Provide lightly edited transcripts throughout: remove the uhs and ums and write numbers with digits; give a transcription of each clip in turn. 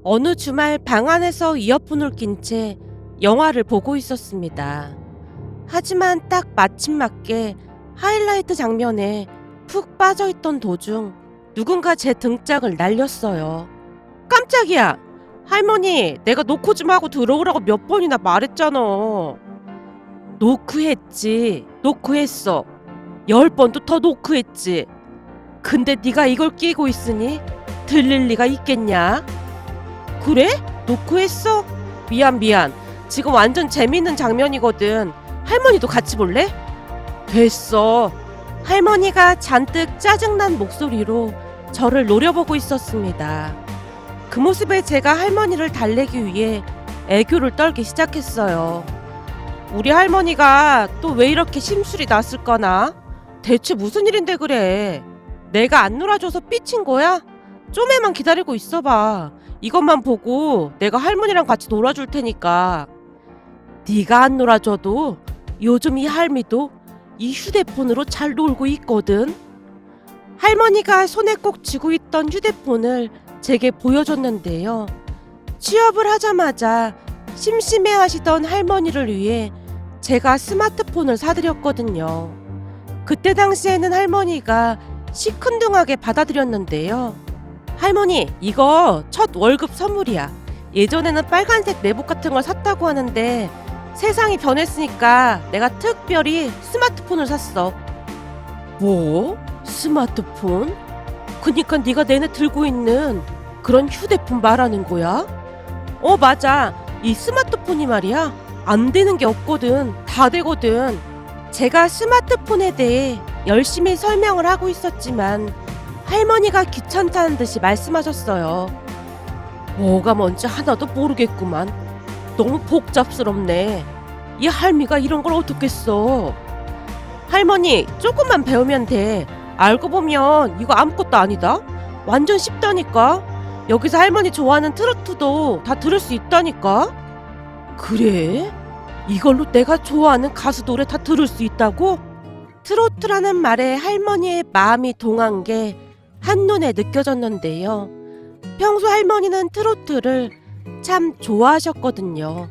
어느 주말 방 안에서 이어폰을 낀 채 영화를 보고 있었습니다. 하지만 딱 마침 맞게 하이라이트 장면에 푹 빠져있던 도중 누군가 제 등짝을 날렸어요. 깜짝이야! 할머니, 내가 노크 좀 하고 들어오라고 몇 번이나 말했잖아. 노크했지. 노크했어. 10번도 더 노크했지. 근데 네가 이걸 끼고 있으니 들릴 리가 있겠냐? 그래? 노크했어? 미안. 지금 완전 재밌는 장면이거든. 할머니도 같이 볼래? 됐어. 할머니가 잔뜩 짜증난 목소리로 저를 노려보고 있었습니다. 그 모습에 제가 할머니를 달래기 위해 애교를 떨기 시작했어요. 우리 할머니가 또 왜 이렇게 심술이 났을까나? 대체 무슨 일인데 그래? 내가 안 놀아줘서 삐친 거야? 좀에만 기다리고 있어봐. 이것만 보고 내가 할머니랑 같이 놀아줄 테니까. 네가 안 놀아줘도 요즘 이 할미도 이 휴대폰으로 잘 놀고 있거든. 할머니가 손에 꼭 쥐고 있던 휴대폰을 제게 보여줬는데요. 취업을 하자마자 심심해하시던 할머니를 위해 제가 스마트폰을 사드렸거든요. 그때 당시에는 할머니가 시큰둥하게 받아들였는데요. 할머니, 이거 첫 월급 선물이야. 예전에는 빨간색 내복 같은 걸 샀다고 하는데 세상이 변했으니까 내가 특별히 스마트폰을 샀어. 뭐? 스마트폰? 그니까 네가 내내 들고 있는 그런 휴대폰 말하는 거야? 맞아. 이 스마트폰이 말이야. 안 되는 게 없거든. 다 되거든. 제가 스마트폰에 대해 열심히 설명을 하고 있었지만 할머니가 귀찮다는 듯이 말씀하셨어요. 뭐가 뭔지 하나도 모르겠구만. 너무 복잡스럽네. 이 할미가 이런 걸 어떻겠어. 할머니, 조금만 배우면 돼. 알고 보면 이거 아무것도 아니다. 완전 쉽다니까. 여기서 할머니 좋아하는 트로트도 다 들을 수 있다니까. 그래? 이걸로 내가 좋아하는 가수 노래 다 들을 수 있다고? 트로트라는 말에 할머니의 마음이 동한 게 한눈에 느껴졌는데요. 평소 할머니는 트로트를 참 좋아하셨거든요.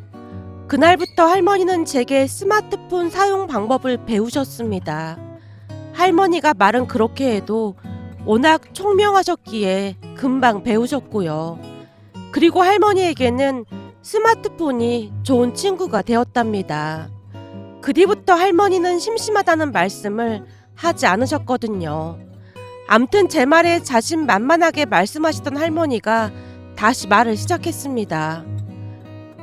그날부터 할머니는 제게 스마트폰 사용 방법을 배우셨습니다. 할머니가 말은 그렇게 해도 워낙 총명하셨기에 금방 배우셨고요. 그리고 할머니에게는 스마트폰이 좋은 친구가 되었답니다. 그 뒤부터 할머니는 심심하다는 말씀을 하지 않으셨거든요. 암튼 제 말에 자신만만하게 말씀하시던 할머니가 다시 말을 시작했습니다.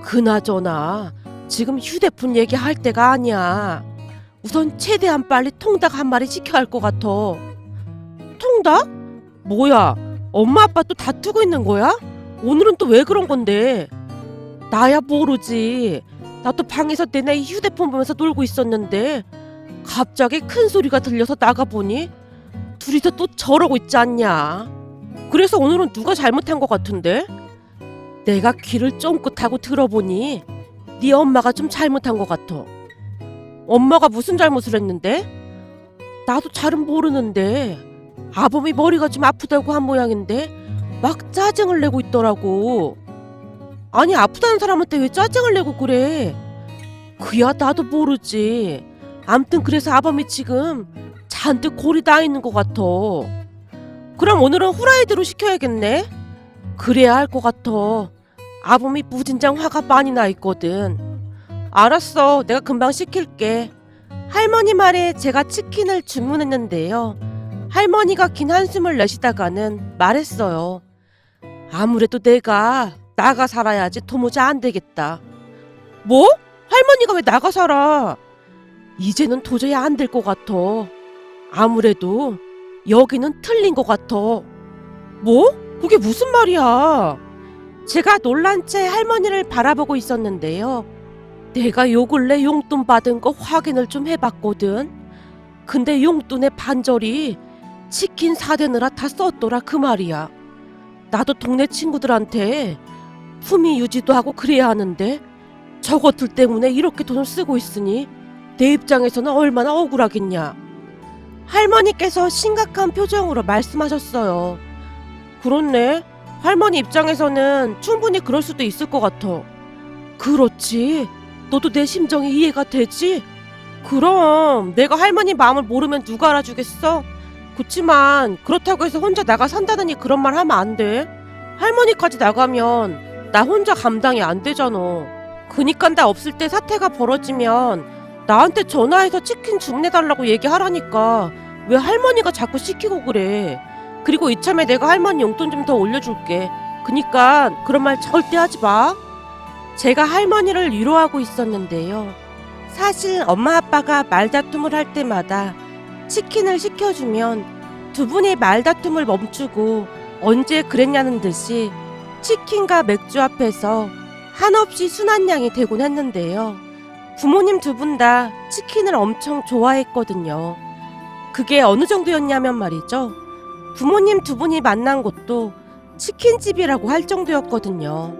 그나저나 지금 휴대폰 얘기할 때가 아니야. 우선 최대한 빨리 통닭 한 마리 시켜야 할 것 같아. 통닭? 뭐야? 엄마 아빠 또 다투고 있는 거야? 오늘은 또 왜 그런 건데? 나야 모르지. 나도 방에서 내내 휴대폰 보면서 놀고 있었는데 갑자기 큰 소리가 들려서 나가보니 둘이서 또 저러고 있지 않냐. 그래서 오늘은 누가 잘못한 것 같은데? 내가 귀를 쫑긋하고 들어보니 네 엄마가 좀 잘못한 것 같아. 엄마가 무슨 잘못을 했는데? 나도 잘은 모르는데 아범이 머리가 좀 아프다고 한 모양인데 막 짜증을 내고 있더라고. 아니, 아프다는 사람한테 왜 짜증을 내고 그래? 그야 나도 모르지. 암튼 그래서 아범이 지금 잔뜩 골이 나 있는 것 같아. 그럼 오늘은 후라이드로 시켜야겠네. 그래야 할 것 같아. 아범이 무진장 화가 많이 나 있거든. 알았어, 내가 금방 시킬게. 할머니 말에 제가 치킨을 주문했는데요. 할머니가 긴 한숨을 내쉬다가는 말했어요. 아무래도 내가 나가 살아야지 도무지 안 되겠다. 뭐? 할머니가 왜 나가 살아? 이제는 도저히 안 될 것 같아. 아무래도 여기는 틀린 것 같아. 뭐? 그게 무슨 말이야? 제가 놀란 채 할머니를 바라보고 있었는데요. 내가 요 근래 용돈 받은 거 확인을 좀 해봤거든. 근데 용돈의 반절이 치킨 사대느라 다 썼더라 그 말이야. 나도 동네 친구들한테 품위 유지도 하고 그래야 하는데 저것들 때문에 이렇게 돈을 쓰고 있으니 내 입장에서는 얼마나 억울하겠냐. 할머니께서 심각한 표정으로 말씀하셨어요. 그렇네. 할머니 입장에서는 충분히 그럴 수도 있을 것 같아. 그렇지. 너도 내 심정이 이해가 되지? 그럼 내가 할머니 마음을 모르면 누가 알아주겠어? 그치만 그렇다고 해서 혼자 나가 산다느니 그런 말 하면 안 돼. 할머니까지 나가면 나 혼자 감당이 안 되잖아. 그니까 나 없을 때 사태가 벌어지면 나한테 전화해서 치킨 주문해달라고 얘기하라니까 왜 할머니가 자꾸 시키고 그래. 그리고 이참에 내가 할머니 용돈 좀 더 올려줄게. 그니까 그런 말 절대 하지 마. 제가 할머니를 위로하고 있었는데요. 사실 엄마 아빠가 말다툼을 할 때마다 치킨을 시켜주면 두 분이 말다툼을 멈추고 언제 그랬냐는 듯이 치킨과 맥주 앞에서 한없이 순한 양이 되곤 했는데요. 부모님 두 분 다 치킨을 엄청 좋아했거든요. 그게 어느 정도였냐면 말이죠. 부모님 두 분이 만난 곳도 치킨집이라고 할 정도였거든요.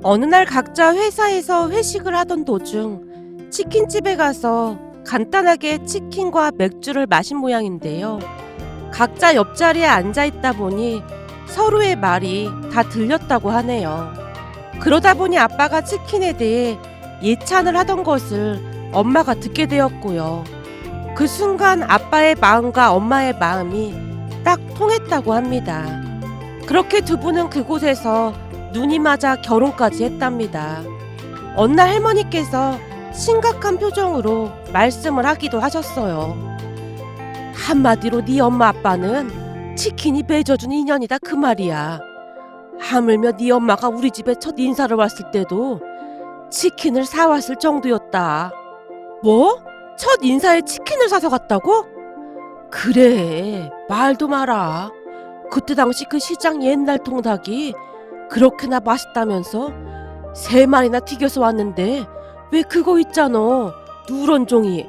어느 날 각자 회사에서 회식을 하던 도중 치킨집에 가서 간단하게 치킨과 맥주를 마신 모양인데요. 각자 옆자리에 앉아있다 보니 서로의 말이 다 들렸다고 하네요. 그러다 보니 아빠가 치킨에 대해 예찬을 하던 것을 엄마가 듣게 되었고요. 그 순간 아빠의 마음과 엄마의 마음이 딱 통했다고 합니다. 그렇게 두 분은 그곳에서 눈이 맞아 결혼까지 했답니다. 어느 날 할머니께서 심각한 표정으로 말씀을 하기도 하셨어요. 한마디로 네 엄마 아빠는 치킨이 맺어준 인연이다 그 말이야. 하물며 네 엄마가 우리 집에 첫 인사를 왔을 때도 치킨을 사왔을 정도였다. 뭐? 첫 인사에 치킨을 사서 갔다고? 그래, 말도 마라. 그때 당시 그 시장 옛날 통닭이 그렇게나 맛있다면서 3마리나 튀겨서 왔는데 왜 그거 있잖아, 누런 종이.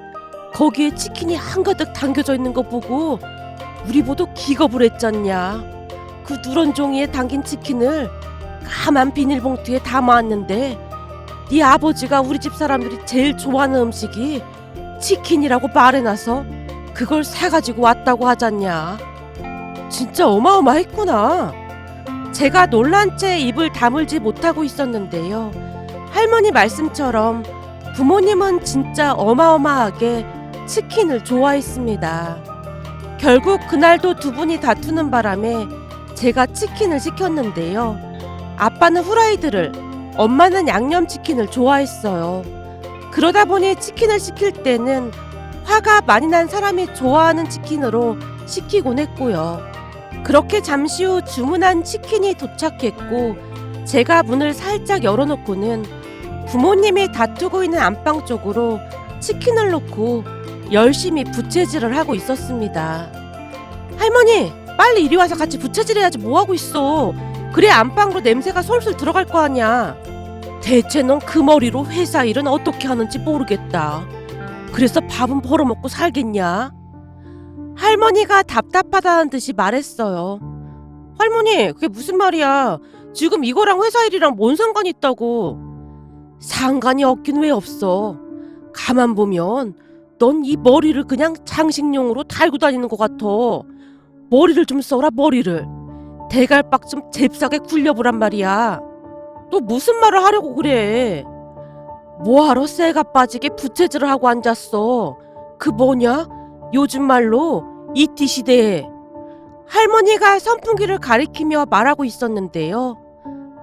거기에 치킨이 한가득 담겨져 있는 거 보고 우리 모두 기겁을 했잖냐. 그 누런 종이에 담긴 치킨을 까만 비닐봉투에 담아왔는데 네 아버지가 우리 집 사람들이 제일 좋아하는 음식이 치킨이라고 말해놔서 그걸 사가지고 왔다고 하잖냐. 진짜 어마어마했구나. 제가 놀란 채 입을 다물지 못하고 있었는데요. 할머니 말씀처럼 부모님은 진짜 어마어마하게 치킨을 좋아했습니다. 결국 그날도 두 분이 다투는 바람에 제가 치킨을 시켰는데요. 아빠는 후라이드를, 엄마는 양념치킨을 좋아했어요. 그러다 보니 치킨을 시킬 때는 화가 많이 난 사람이 좋아하는 치킨으로 시키곤 했고요. 그렇게 잠시 후 주문한 치킨이 도착했고 제가 문을 살짝 열어놓고는 부모님이 다투고 있는 안방 쪽으로 치킨을 놓고 열심히 부채질을 하고 있었습니다. 할머니, 빨리 이리 와서 같이 부채질해야지. 뭐하고 있어? 그래 안방으로 냄새가 솔솔 들어갈 거 아니야. 대체 넌 그 머리로 회사 일은 어떻게 하는지 모르겠다. 그래서 밥은 벌어먹고 살겠냐? 할머니가 답답하다는 듯이 말했어요. 할머니, 그게 무슨 말이야? 지금 이거랑 회사 일이랑 뭔 상관이 있다고? 상관이 없긴 왜 없어. 가만 보면 넌 이 머리를 그냥 장식용으로 달고 다니는 것 같아. 머리를 좀 써라, 머리를. 대갈박 좀 잽싸게 굴려보란 말이야. 또 무슨 말을 하려고 그래? 뭐하러 쇠가 빠지게 부채질을 하고 앉았어? 그 뭐냐? 요즘 말로 이티 시대에. 할머니가 선풍기를 가리키며 말하고 있었는데요.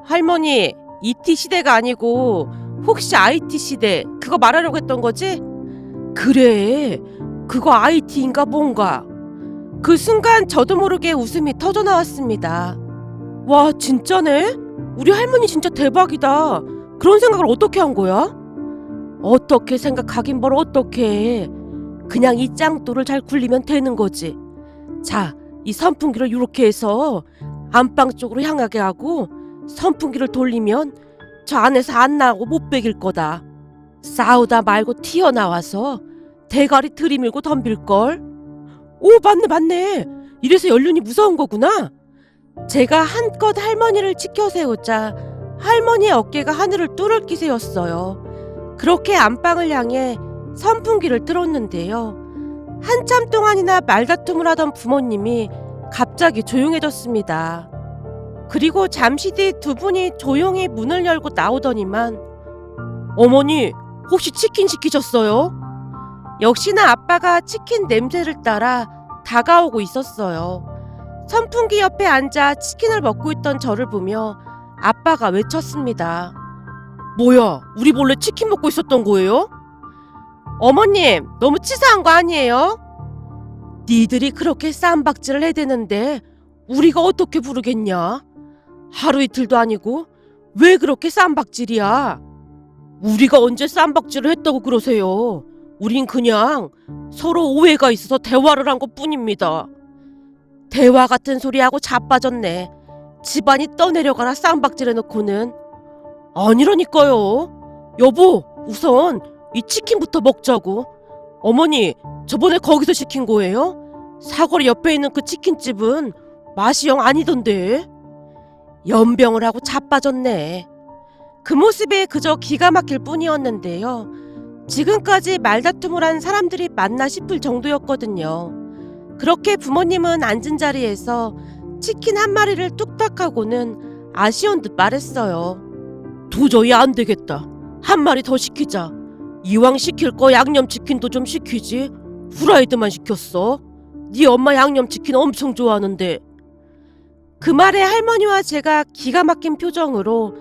할머니, 이티 시대가 아니고 혹시 IT 시대 그거 말하려고 했던 거지? 그래, 그거 IT인가 뭔가. 그 순간 저도 모르게 웃음이 터져 나왔습니다. 와, 진짜네? 우리 할머니 진짜 대박이다. 그런 생각을 어떻게 한 거야? 어떻게 생각하긴 뭘 어떻게 해. 그냥 이 짱돌을 잘 굴리면 되는 거지. 자, 이 선풍기를 이렇게 해서 안방 쪽으로 향하게 하고 선풍기를 돌리면 저 안에서 안 나오고 못 베길 거다. 싸우다 말고 튀어나와서 대가리 들이밀고 덤빌걸. 오, 맞네. 이래서 연륜이 무서운 거구나. 제가 한껏 할머니를 치켜 세우자 할머니의 어깨가 하늘을 뚫을 기세였어요. 그렇게 안방을 향해 선풍기를 틀었는데요. 한참 동안이나 말다툼을 하던 부모님이 갑자기 조용해졌습니다. 그리고 잠시 뒤 두 분이 조용히 문을 열고 나오더니만 어머니, 혹시 치킨 시키셨어요? 역시나 아빠가 치킨 냄새를 따라 다가오고 있었어요. 선풍기 옆에 앉아 치킨을 먹고 있던 저를 보며 아빠가 외쳤습니다. 뭐야, 우리 몰래 치킨 먹고 있었던 거예요? 어머님, 너무 치사한 거 아니에요? 니들이 그렇게 쌈박질을 해대는데 우리가 어떻게 부르겠냐? 하루 이틀도 아니고 왜 그렇게 쌈박질이야? 우리가 언제 쌈박질을 했다고 그러세요? 우린 그냥 서로 오해가 있어서 대화를 한 것뿐입니다. 대화 같은 소리하고 자빠졌네. 집안이 떠내려가라 쌈박질 해놓고는. 아니라니까요. 여보, 우선 이 치킨부터 먹자고. 어머니, 저번에 거기서 시킨 거예요? 사거리 옆에 있는 그 치킨집은 맛이 영 아니던데. 연병을 하고 자빠졌네. 그 모습에 그저 기가 막힐 뿐이었는데요. 지금까지 말다툼을 한 사람들이 맞나 싶을 정도였거든요. 그렇게 부모님은 앉은 자리에서 치킨 한 마리를 뚝딱 하고는 아쉬운 듯 말했어요. 도저히 안 되겠다. 한 마리 더 시키자. 이왕 시킬 거 양념치킨도 좀 시키지. 후라이드만 시켰어. 네 엄마 양념치킨 엄청 좋아하는데. 그 말에 할머니와 제가 기가 막힌 표정으로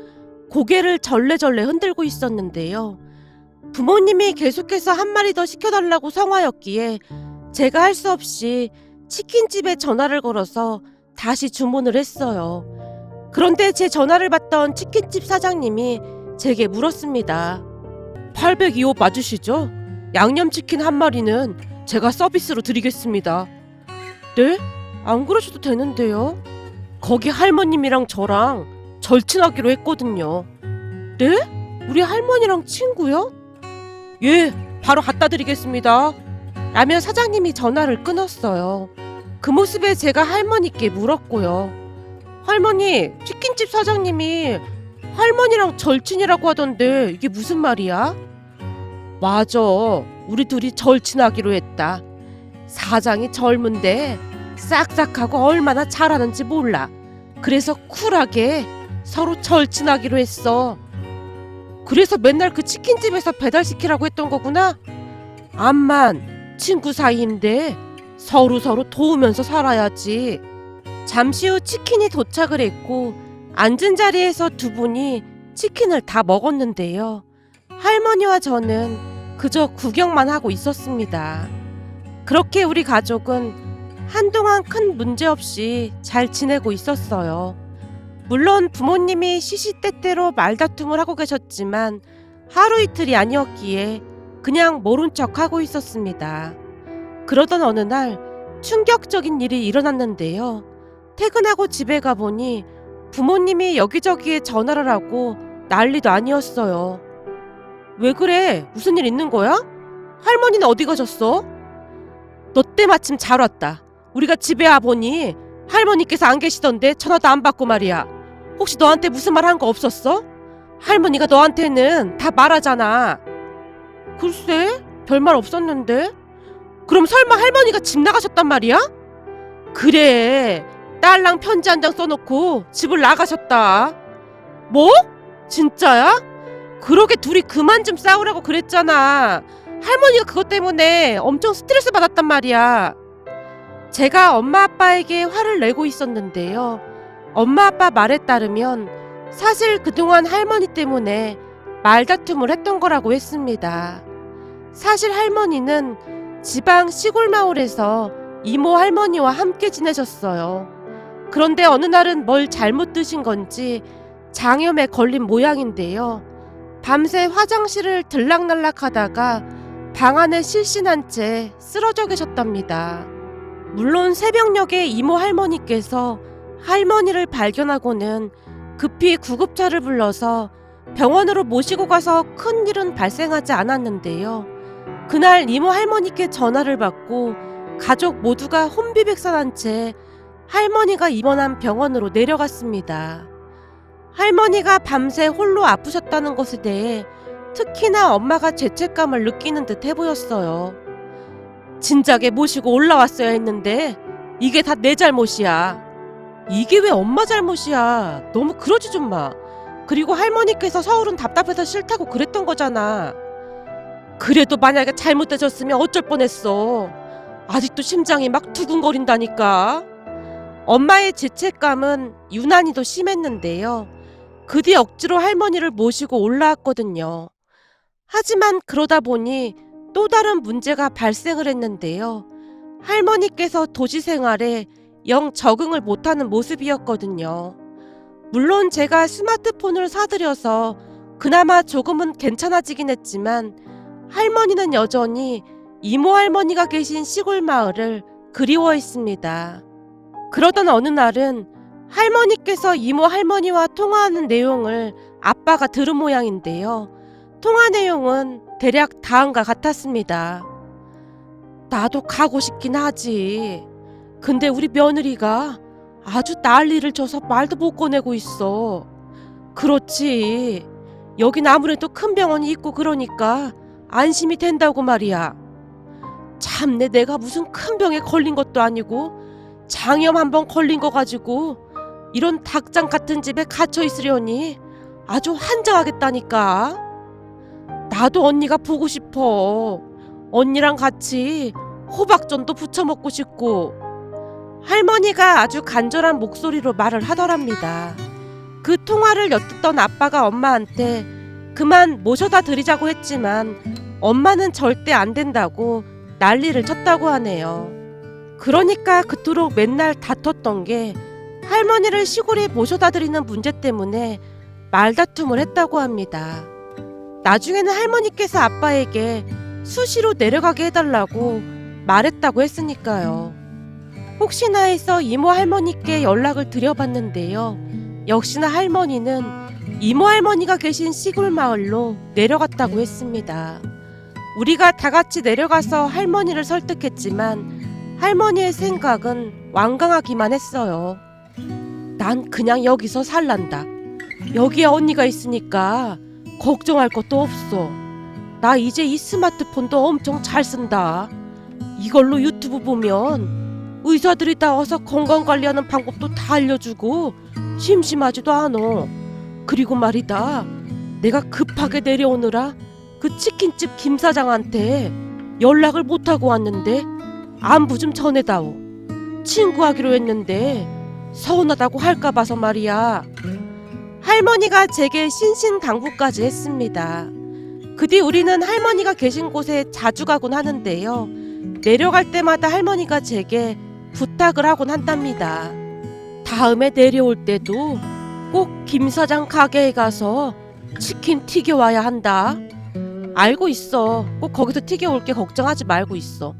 고개를 절레절레 흔들고 있었는데요. 부모님이 계속해서 한 마리 더 시켜달라고 성화였기에 제가 할 수 없이 치킨집에 전화를 걸어서 다시 주문을 했어요. 그런데 제 전화를 받던 치킨집 사장님이 제게 물었습니다. 802호 맞으시죠? 양념치킨 한 마리는 제가 서비스로 드리겠습니다. 네? 안 그러셔도 되는데요. 거기 할머님이랑 저랑 절친하기로 했거든요. 네? 우리 할머니랑 친구요? 예, 바로 갖다 드리겠습니다. 라며 사장님이 전화를 끊었어요. 그 모습에 제가 할머니께 물었고요. 할머니, 치킨집 사장님이 할머니랑 절친이라고 하던데 이게 무슨 말이야? 맞아, 우리 둘이 절친하기로 했다. 사장이 젊은데 싹싹하고 얼마나 잘하는지 몰라. 그래서 쿨하게 서로 절친하기로 했어. 그래서 맨날 그 치킨집에서 배달시키라고 했던 거구나? 암만 친구 사이인데 서로 도우면서 살아야지. 잠시 후 치킨이 도착을 했고 앉은 자리에서 두 분이 치킨을 다 먹었는데요. 할머니와 저는 그저 구경만 하고 있었습니다. 그렇게 우리 가족은 한동안 큰 문제 없이 잘 지내고 있었어요. 물론 부모님이 시시때때로 말다툼을 하고 계셨지만 하루 이틀이 아니었기에 그냥 모른 척하고 있었습니다. 그러던 어느 날 충격적인 일이 일어났는데요. 퇴근하고 집에 가보니 부모님이 여기저기에 전화를 하고 난리도 아니었어요. 왜 그래? 무슨 일 있는 거야? 할머니는 어디 가셨어? 너 때마침 잘 왔다. 우리가 집에 와보니 할머니께서 안 계시던데 전화도 안 받고 말이야. 혹시 너한테 무슨 말 한 거 없었어? 할머니가 너한테는 다 말하잖아. 글쎄, 별말 없었는데. 그럼 설마 할머니가 집 나가셨단 말이야? 그래, 딸랑 편지 한 장 써놓고 집을 나가셨다. 뭐? 진짜야? 그러게 둘이 그만 좀 싸우라고 그랬잖아. 할머니가 그것 때문에 엄청 스트레스 받았단 말이야. 제가 엄마 아빠에게 화를 내고 있었는데요. 엄마 아빠 말에 따르면 사실 그동안 할머니 때문에 말다툼을 했던 거라고 했습니다. 사실 할머니는 지방 시골 마을에서 이모 할머니와 함께 지내셨어요. 그런데 어느 날은 뭘 잘못 드신 건지 장염에 걸린 모양인데요. 밤새 화장실을 들락날락 하다가 방 안에 실신한 채 쓰러져 계셨답니다. 물론 새벽녘에 이모 할머니께서 할머니를 발견하고는 급히 구급차를 불러서 병원으로 모시고 가서 큰 일은 발생하지 않았는데요. 그날 이모 할머니께 전화를 받고 가족 모두가 혼비백산한 채 할머니가 입원한 병원으로 내려갔습니다. 할머니가 밤새 홀로 아프셨다는 것에 대해 특히나 엄마가 죄책감을 느끼는 듯 해보였어요. 진작에 모시고 올라왔어야 했는데 이게 다 내 잘못이야. 이게 왜 엄마 잘못이야. 너무 그러지 좀 마. 그리고 할머니께서 서울은 답답해서 싫다고 그랬던 거잖아. 그래도 만약에 잘못되셨으면 어쩔 뻔했어. 아직도 심장이 막 두근거린다니까. 엄마의 죄책감은 유난히도 심했는데요. 그 뒤 억지로 할머니를 모시고 올라왔거든요. 하지만 그러다 보니 또 다른 문제가 발생을 했는데요. 할머니께서 도시 생활에 영 적응을 못하는 모습이었거든요. 물론 제가 스마트폰을 사드려서 그나마 조금은 괜찮아지긴 했지만 할머니는 여전히 이모 할머니가 계신 시골 마을을 그리워했습니다. 그러던 어느 날은 할머니께서 이모 할머니와 통화하는 내용을 아빠가 들은 모양인데요. 통화 내용은 대략 다음과 같았습니다. 나도 가고 싶긴 하지. 근데 우리 며느리가 아주 난리를 쳐서 말도 못 꺼내고 있어. 그렇지. 여긴 아무래도 큰 병원이 있고 그러니까 안심이 된다고 말이야. 참내 내가 무슨 큰 병에 걸린 것도 아니고 장염 한번 걸린 거 가지고 이런 닭장 같은 집에 갇혀 있으려니 아주 환장하겠다니까. 나도 언니가 보고 싶어. 언니랑 같이 호박전도 부쳐 먹고 싶고. 할머니가 아주 간절한 목소리로 말을 하더랍니다. 그 통화를 엿듣던 아빠가 엄마한테 그만 모셔다 드리자고 했지만 엄마는 절대 안 된다고 난리를 쳤다고 하네요. 그러니까 그토록 맨날 다퉜던 게 할머니를 시골에 모셔다 드리는 문제 때문에 말다툼을 했다고 합니다. 나중에는 할머니께서 아빠에게 수시로 내려가게 해달라고 말했다고 했으니까요. 혹시나 해서 이모 할머니께 연락을 드려봤는데요. 역시나 할머니는 이모 할머니가 계신 시골 마을로 내려갔다고 했습니다. 우리가 다 같이 내려가서 할머니를 설득했지만 할머니의 생각은 완강하기만 했어요. 난 그냥 여기서 살란다. 여기에 언니가 있으니까 걱정할 것도 없어. 나 이제 이 스마트폰도 엄청 잘 쓴다. 이걸로 유튜브 보면 의사들이 나와서 건강관리하는 방법도 다 알려주고 심심하지도 않어. 그리고 말이다. 내가 급하게 내려오느라 그 치킨집 김 사장한테 연락을 못하고 왔는데 안부 좀 전해다오. 친구하기로 했는데 서운하다고 할까 봐서 말이야. 할머니가 제게 신신당부까지 했습니다. 그 뒤 우리는 할머니가 계신 곳에 자주 가곤 하는데요. 내려갈 때마다 할머니가 제게 부탁을 하곤 한답니다. 다음에 내려올 때도 꼭 김 사장 가게에 가서 치킨 튀겨와야 한다. 알고 있어. 꼭 거기서 튀겨올게. 걱정하지 말고 있어.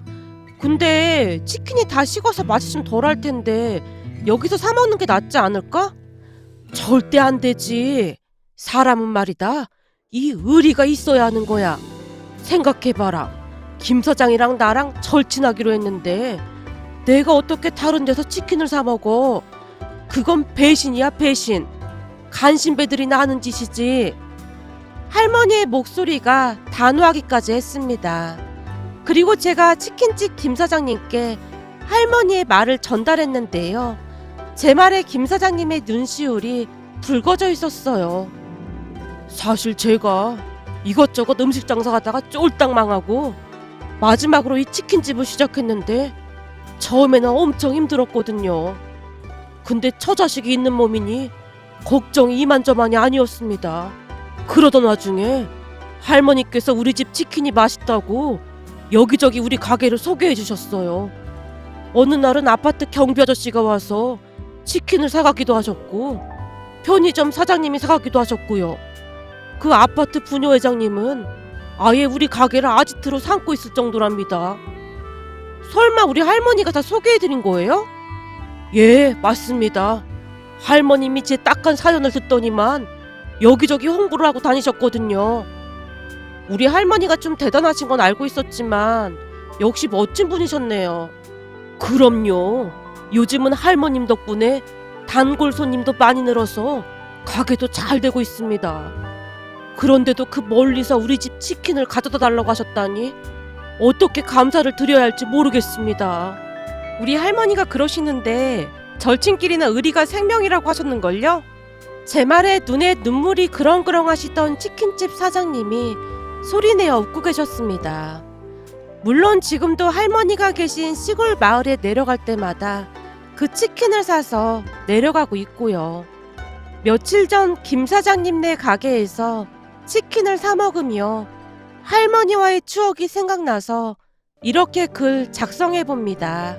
근데 치킨이 다 식어서 맛이 좀 덜할 텐데 여기서 사 먹는 게 낫지 않을까? 절대 안 되지. 사람은 말이다. 이 의리가 있어야 하는 거야. 생각해봐라. 김 사장이랑 나랑 절친하기로 했는데 내가 어떻게 다른 데서 치킨을 사 먹어? 그건 배신이야, 배신. 간신배들이나 하는 짓이지. 할머니의 목소리가 단호하기까지 했습니다. 그리고 제가 치킨집 김 사장님께 할머니의 말을 전달했는데요. 제 말에 김 사장님의 눈시울이 붉어져 있었어요. 사실 제가 이것저것 음식 장사하다가 쫄딱 망하고 마지막으로 이 치킨집을 시작했는데 처음에는 엄청 힘들었거든요. 근데 처자식이 있는 몸이니 걱정이 이만저만이 아니었습니다. 그러던 와중에 할머니께서 우리 집 치킨이 맛있다고 여기저기 우리 가게를 소개해 주셨어요. 어느 날은 아파트 경비 아저씨가 와서 치킨을 사가기도 하셨고 편의점 사장님이 사가기도 하셨고요. 그 아파트 부녀회장님은 아예 우리 가게를 아지트로 삼고 있을 정도랍니다. 설마 우리 할머니가 다 소개해드린 거예요? 예, 맞습니다. 할머님이 제 딱한 사연을 듣더니만 여기저기 홍보를 하고 다니셨거든요. 우리 할머니가 좀 대단하신 건 알고 있었지만 역시 멋진 분이셨네요. 그럼요. 요즘은 할머님 덕분에 단골 손님도 많이 늘어서 가게도 잘 되고 있습니다. 그런데도 그 멀리서 우리 집 치킨을 가져다 달라고 하셨다니 어떻게 감사를 드려야 할지 모르겠습니다. 우리 할머니가 그러시는데 절친끼리는 의리가 생명이라고 하셨는걸요? 제 말에 눈에 눈물이 그렁그렁하시던 치킨집 사장님이 소리내어 웃고 계셨습니다. 물론 지금도 할머니가 계신 시골 마을에 내려갈 때마다 그 치킨을 사서 내려가고 있고요. 며칠 전 김 사장님네 가게에서 치킨을 사 먹으며 할머니와의 추억이 생각나서 이렇게 글 작성해 봅니다.